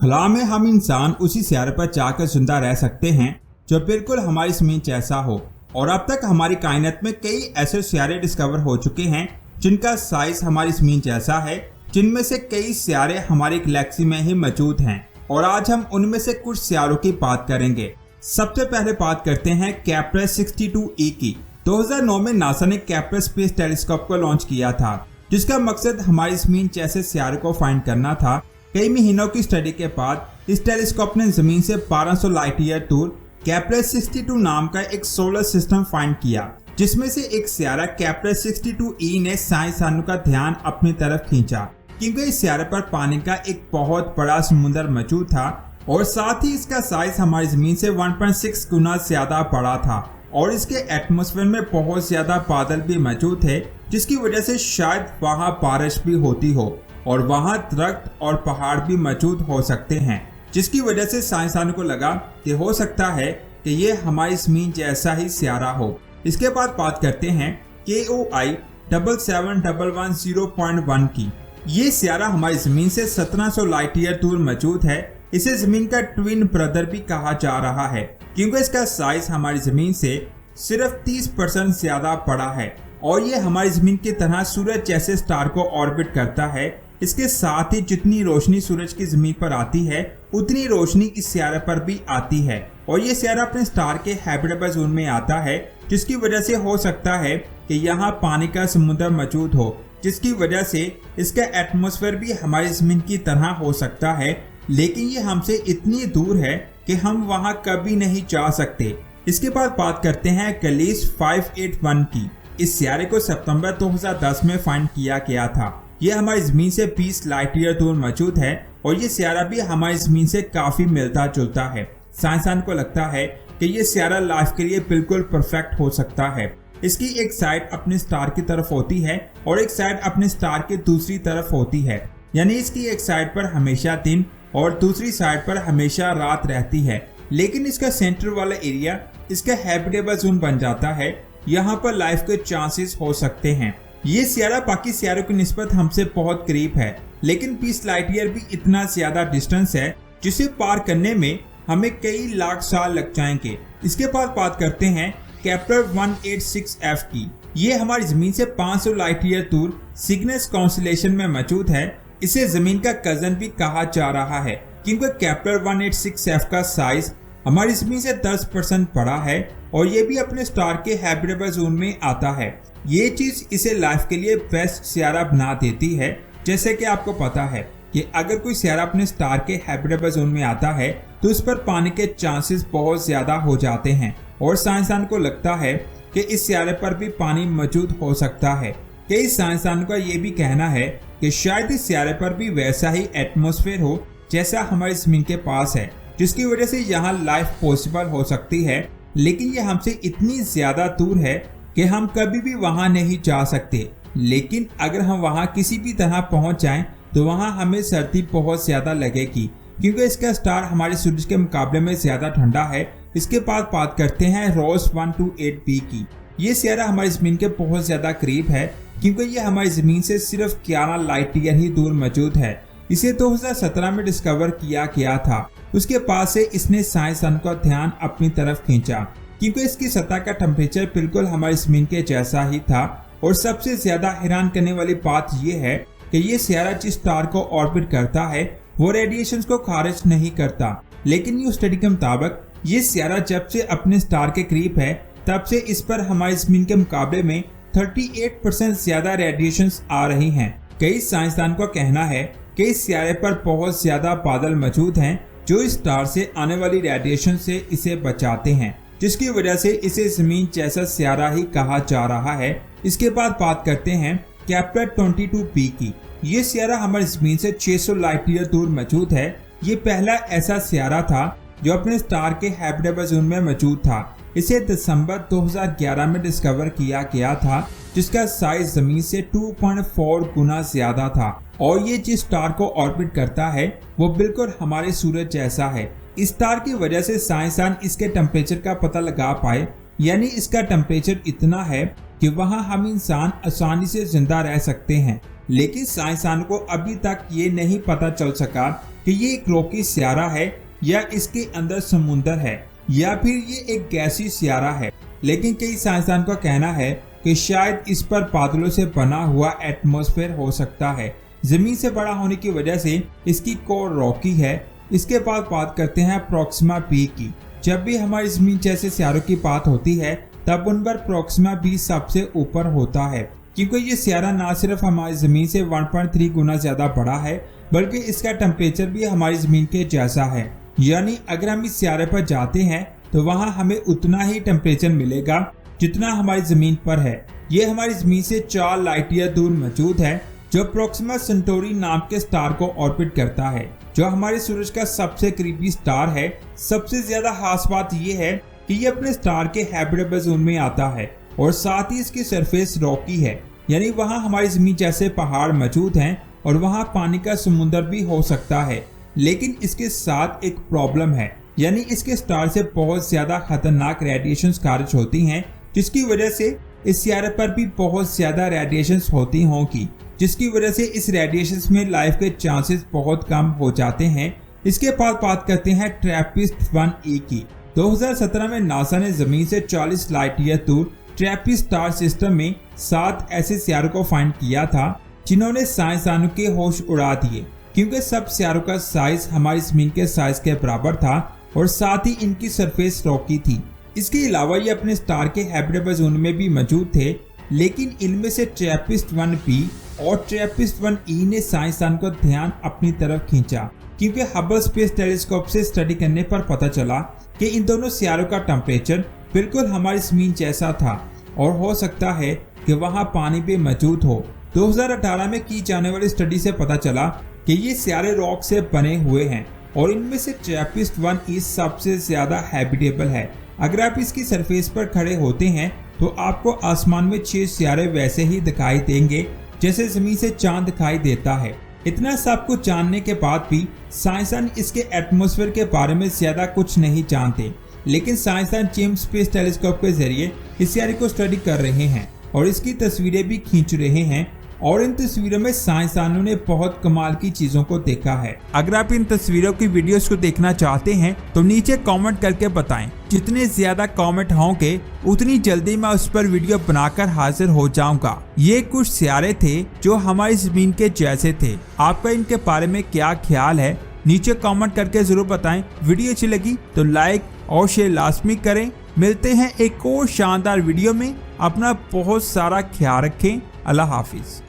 खला में हम इंसान उसी सियारे पर जाकर जिंदा रह सकते हैं जो बिल्कुल हमारी ज़मीन जैसा हो। और अब तक हमारी कायनात में कई ऐसे सियारे डिस्कवर हो चुके हैं जिनका साइज हमारी ज़मीन जैसा है, जिनमें से कई सियारे हमारी गैलेक्सी में ही मौजूद हैं। और आज हम उनमें से कुछ सियारों की बात करेंगे। सबसे पहले बात करते हैं केप्लर 62e की। 2009 में नासा ने केप्लर स्पेस टेलीस्कोप को लॉन्च किया था, जिसका मकसद हमारी ज़मीन जैसे सियारे को फाइंड करना था। कई महीनों की स्टडी के बाद इस टेलीस्कोप ने जमीन से 1200 लाइट ईयर दूर केप्लर 62 नाम का एक सोलर सिस्टम फाइंड किया, जिसमें से एक सियारा केप्लर 62e ने साइंसदानों का ध्यान अपनी तरफ खींचा, क्योंकि इस सियारे पर पानी का एक बहुत बड़ा समुद्र मौजूद था और साथ ही इसका साइज हमारी जमीन से 1.6 गुना ज्यादा बड़ा था। और इसके एटमॉस्फेयर में बहुत ज्यादा बादल भी मौजूद थे, जिसकी वजह से शायद वहाँ बारिश भी होती हो और वहाँ दरख्त और पहाड़ भी मौजूद हो सकते हैं, जिसकी वजह से साइंसदानों को लगा कि हो सकता है कि ये हमारी ज़मीन जैसा ही सियारा हो। इसके बाद बात करते हैं KOI 77110.1 की। ये सियारा हमारी ज़मीन से 1700 लाइट ईयर दूर मौजूद है। इसे ज़मीन का ट्विन ब्रदर भी कहा जा रहा है, क्योंकि इसका साइज हमारी ज़मीन से सिर्फ 30% ज्यादा बड़ा है और ये हमारी ज़मीन की तरह सूरज जैसे स्टार को ऑर्बिट करता है। इसके साथ ही जितनी रोशनी सूरज की जमीन पर आती है, उतनी रोशनी इस सियारे पर भी आती है। और ये सियारा अपने स्टार के हैबिटेबल जोन में आता है, जिसकी वजह से हो सकता है कि यहाँ पानी का समुद्र मौजूद हो, जिसकी वजह से इसका एटमॉस्फेयर भी हमारी जमीन की तरह हो सकता है। लेकिन ये हमसे इतनी दूर है कि हम वहाँ कभी नहीं जा सकते। इसके बाद बात करते हैं गलीस 581 की। इस सियारे को सितंबर 2010 में फाइंड किया गया था। ये हमारी ज़मीन से 20 लाइट ईयर दूर मौजूद है और ये सियारा भी हमारी ज़मीन से काफ़ी मिलता जुलता है। साइंसदान को लगता है कि ये सियारा लाइफ के लिए बिल्कुल परफेक्ट हो सकता है। इसकी एक साइड अपने स्टार की तरफ होती है और एक साइड अपने स्टार के दूसरी तरफ होती है, यानी इसकी एक साइड पर हमेशा दिन और दूसरी साइड पर हमेशा रात रहती है। लेकिन इसका सेंटर वाला एरिया इसका हैबिटेबल जोन बन जाता है। यहाँ पर लाइफ के चांसेस हो सकते हैं। ये सियारा बाकी सियारों की निस्बत हमसे बहुत करीब है, लेकिन 20 लाइट ईयर भी इतना ज्यादा डिस्टेंस है जिसे पार करने में हमें कई लाख साल लग जाएंगे। इसके बाद बात करते हैं केप्लर 186f की। ये हमारी जमीन से 500 लाइट ईयर दूर सिग्नस कॉन्स्टेलेशन में मौजूद है। इसे जमीन का कजन भी कहा जा रहा है, क्योंकि केप्लर 186f का साइज हमारी जमीन से 10% बड़ा है और ये भी अपने स्टार के हैबिटेबल जोन में आता है। ये चीज इसे लाइफ के लिए बेस्ट सियारा बना देती है। जैसे कि आपको पता है कि अगर कोई सियारा अपने स्टार के हैबिटेबल जोन में आता है तो उस पर पानी के चांसेस बहुत ज्यादा हो जाते हैं और साइंसदान को लगता है कि इस सियारे पर भी पानी मौजूद हो सकता है। कई साइंसदानों का ये भी कहना है कि शायद इस सियारे पर भी वैसा ही एटमॉस्फेयर हो जैसा हमारी जमीन के पास है, जिसकी वजह से यहाँ लाइफ पॉसिबल हो सकती है। लेकिन ये हमसे इतनी ज्यादा दूर है कि हम कभी भी वहाँ नहीं जा सकते। लेकिन अगर हम वहाँ किसी भी तरह पहुँच जाएं तो वहाँ हमें सर्दी बहुत ज्यादा लगेगी, क्योंकि इसका स्टार हमारे सूरज के मुकाबले में ज्यादा ठंडा है। इसके बाद बात करते हैं रोज 128b की। ये सियारा हमारी जमीन के बहुत ज्यादा करीब है, क्योंकि ये हमारी जमीन से सिर्फ 11 लाइट ईयर ही दूर मौजूद है। इसे 2017 में डिस्कवर किया गया था। उसके बाद से इसने साइंसदान का ध्यान अपनी तरफ खींचा, क्योंकि इसकी सतह का टेम्परेचर बिल्कुल हमारी जमीन के जैसा ही था। और सबसे ज्यादा हैरान करने वाली बात यह है कि ये सियारा जिस स्टार को ऑर्बिट करता है वो रेडिएशन को खारिज नहीं करता। लेकिन न्यू स्टडी के मुताबिक ये सियारा जब से अपने स्टार के करीब है तब से इस पर हमारी जमीन के मुकाबले में 38% ज्यादा रेडिएशन आ रही हैं। कई साइंसदान का कहना है कि इस सियारे पर बहुत ज्यादा बादल मौजूद हैं जो इस स्टार से आने वाली रेडिएशन से इसे बचाते हैं, जिसकी वजह से इसे जमीन जैसा सियारा ही कहा जा रहा है। इसके बाद बात करते हैं केप्लर 22b की। ये सियारा हमारी जमीन से 600 लाइट ईयर दूर मौजूद है। ये पहला ऐसा सियारा था जो अपने स्टार के हैबिटेबल जोन में मौजूद था। इसे दिसंबर 2011 में डिस्कवर किया गया था, जिसका साइज जमीन से 2.4 गुना ज्यादा था। और ये जिस स्टार को ऑर्बिट करता है वो बिल्कुल हमारे सूरज जैसा है। इस स्टार की वजह से साइंसदान इसके टेम्परेचर का पता लगा पाए, यानी इसका टेम्परेचर इतना है कि वहाँ हम इंसान आसानी से जिंदा रह सकते हैं। लेकिन साइंसदान को अभी तक ये नहीं पता चल सका कि ये एक रॉकी सियारा है या इसके अंदर समुंदर है या फिर ये एक गैसीय सियारा है। लेकिन कई साइंसदान का कहना है कि शायद इस पर बादलों से बना हुआ एटमॉस्फेयर हो सकता है। जमीन से बड़ा होने की वजह से इसकी कोर रॉकी है। इसके बाद बात करते हैं प्रोक्सिमा बी की। जब भी हमारी जमीन जैसे सियारों की बात होती है तब उन पर प्रोक्सिमा बी सबसे ऊपर होता है, क्योंकि ये सियारा न सिर्फ हमारी जमीन से 1.3 गुना ज्यादा बड़ा है बल्कि इसका टेम्परेचर भी हमारी जमीन के जैसा है। यानी अगर हम इस सियारे पर जाते हैं तो वहाँ हमें उतना ही टेम्परेचर मिलेगा जितना हमारी जमीन पर है। ये हमारी जमीन से 4 लाइट ईयर दूर मौजूद है, जो प्रोक्सिमा सेंटोरी नाम के स्टार को ऑर्बिट करता है, जो हमारे सूरज का सबसे करीबी स्टार है। सबसे ज्यादा खास बात ये है कि ये अपने स्टार के हैबिटेबल जोन में आता है और साथ ही इसकी सरफेस रॉकी है, यानी वहाँ हमारी जमीन जैसे पहाड़ मौजूद हैं और वहाँ पानी का समुंदर भी हो सकता है। लेकिन इसके साथ एक प्रॉब्लम है, यानी इसके स्टार से बहुत ज्यादा खतरनाक रेडिएशंस खारिज होती हैं, जिसकी वजह से इस सियारे पर भी बहुत ज्यादा रेडिएशंस होती होंगी, जिसकी वजह से इस रेडिएशंस में लाइफ के चांसेस बहुत कम हो जाते हैं। इसके बाद बात करते हैं ट्रैपिस्ट-1e की। 2017 में नासा ने जमीन से 40 लाइट ईयर दूर ट्रैपिस्ट स्टार सिस्टम में 7 ऐसे सियारों को फाइंड किया था जिन्होंने साइंसदानों के होश उड़ा दिए, क्योंकि सब सियारों का साइज हमारी जमीन के साइज के बराबर था और साथ ही इनकी सरफेस रॉकी थी। इसके अलावा ये अपने स्टार के हैबिटेबल जोन में भी मौजूद थे, लेकिन इनमें से ट्रैपिस्ट-1b और ट्रैपिस्ट-1e ने साइंसदान को ध्यान अपनी तरफ खींचा, क्योंकि हबल स्पेस टेलीस्कोप से स्टडी करने पर पता चला कि इन दोनों सियारों का टेम्परेचर बिल्कुल हमारी जमीन जैसा था और हो सकता है कि वहाँ पानी भी मौजूद हो। 2018 में की जाने वाली स्टडी से पता चला कि ये सियारे रॉक से बने हुए हैं और इनमें से ट्रैपिस्ट-1e सबसे ज्यादा हैबिटेबल है। अगर आप इसकी सरफेस पर खड़े होते हैं तो आपको आसमान में 6 सियारे वैसे ही दिखाई देंगे जैसे जमीन से चांद दिखाई देता है। इतना सब कुछ जानने के बाद भी साइंसदान इसके एटमॉस्फेयर के बारे में ज्यादा कुछ नहीं जानते, लेकिन साइंसदान जेम्स स्पेस टेलीस्कोप के जरिए इस सियारे को स्टडी कर रहे हैं और इसकी तस्वीरें भी खींच रहे हैं और इन तस्वीरों में साइंसदानों ने बहुत कमाल की चीजों को देखा है। अगर आप इन तस्वीरों की वीडियोस को देखना चाहते हैं तो नीचे कमेंट करके बताएं। जितने ज्यादा कमेंट होंगे उतनी जल्दी मैं उस पर वीडियो बनाकर हाजिर हो जाऊंगा। ये कुछ सियारे थे जो हमारी जमीन के जैसे थे। आपका इनके बारे में क्या ख्याल है नीचे कमेंट करके जरूर बताएं। वीडियो अच्छी लगी तो लाइक और शेयर लाजमी करें। मिलते हैं एक और शानदार वीडियो में। अपना बहुत सारा ख्याल रखें। अल्लाह हाफिज।